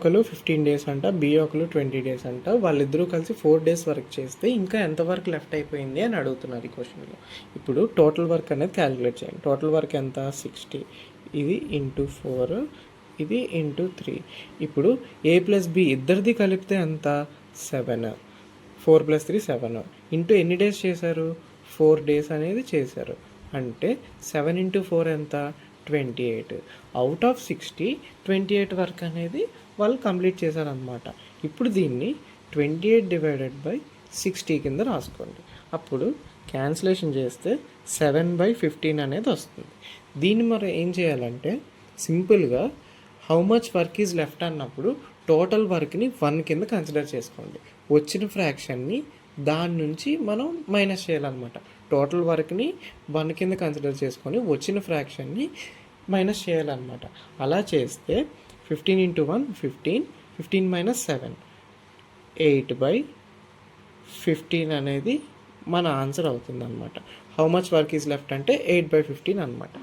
ఒకరు 15 డేస్ అంట, బి ఒకరు 20 డేస్ అంట. వాళ్ళిద్దరూ కలిసి 4 డేస్ వర్క్ చేస్తే ఇంకా ఎంత వర్క్ లెఫ్ట్ అయిపోయింది అని అడుగుతున్నారు ఈ క్వశ్చన్లో. ఇప్పుడు టోటల్ వర్క్ అనేది క్యాలిక్యులేట్ చేయండి. టోటల్ వర్క్ ఎంత? 60. ఇది ఇంటూ 4, ఇది ఇంటూ 3. ఇప్పుడు ఏ ప్లస్ బి ఇద్దరిది కలిపితే ఎంత? 7. 4 + 3 7. ఇంటూ ఎన్ని డేస్ చేశారు? 4 డేస్ అనేది చేశారు. అంటే 7 × 4 ఎంత? 28. అవుట్ ఆఫ్ 60 28 వర్క్ అనేది వాళ్ళు కంప్లీట్ చేశారనమాట. ఇప్పుడు దీన్ని 28/60 కింద రాసుకోండి. అప్పుడు క్యాన్సిలేషన్ చేస్తే 7/15 అనేది వస్తుంది. దీన్ని మరి ఏం చేయాలంటే సింపుల్గా how much work is left అన్నప్పుడు టోటల్ వర్క్ని 1 కింద కన్సిడర్ చేసుకోండి. వచ్చిన ఫ్రాక్షన్ని దాని నుంచి మనం మైనస్ చేయాలన్నమాట. టోటల్ వర్క్ని 1 కింద కన్సిడర్ చేసుకొని వచ్చిన ఫ్రాక్షన్ని మైనస్ చేయాలన్నమాట. అలా చేస్తే 15 × 1 15, 15 - 7 8/15 అనేది మన ఆన్సర్ అవుతుంది అనమాట. How much work is left అంటే 8/15 అనమాట.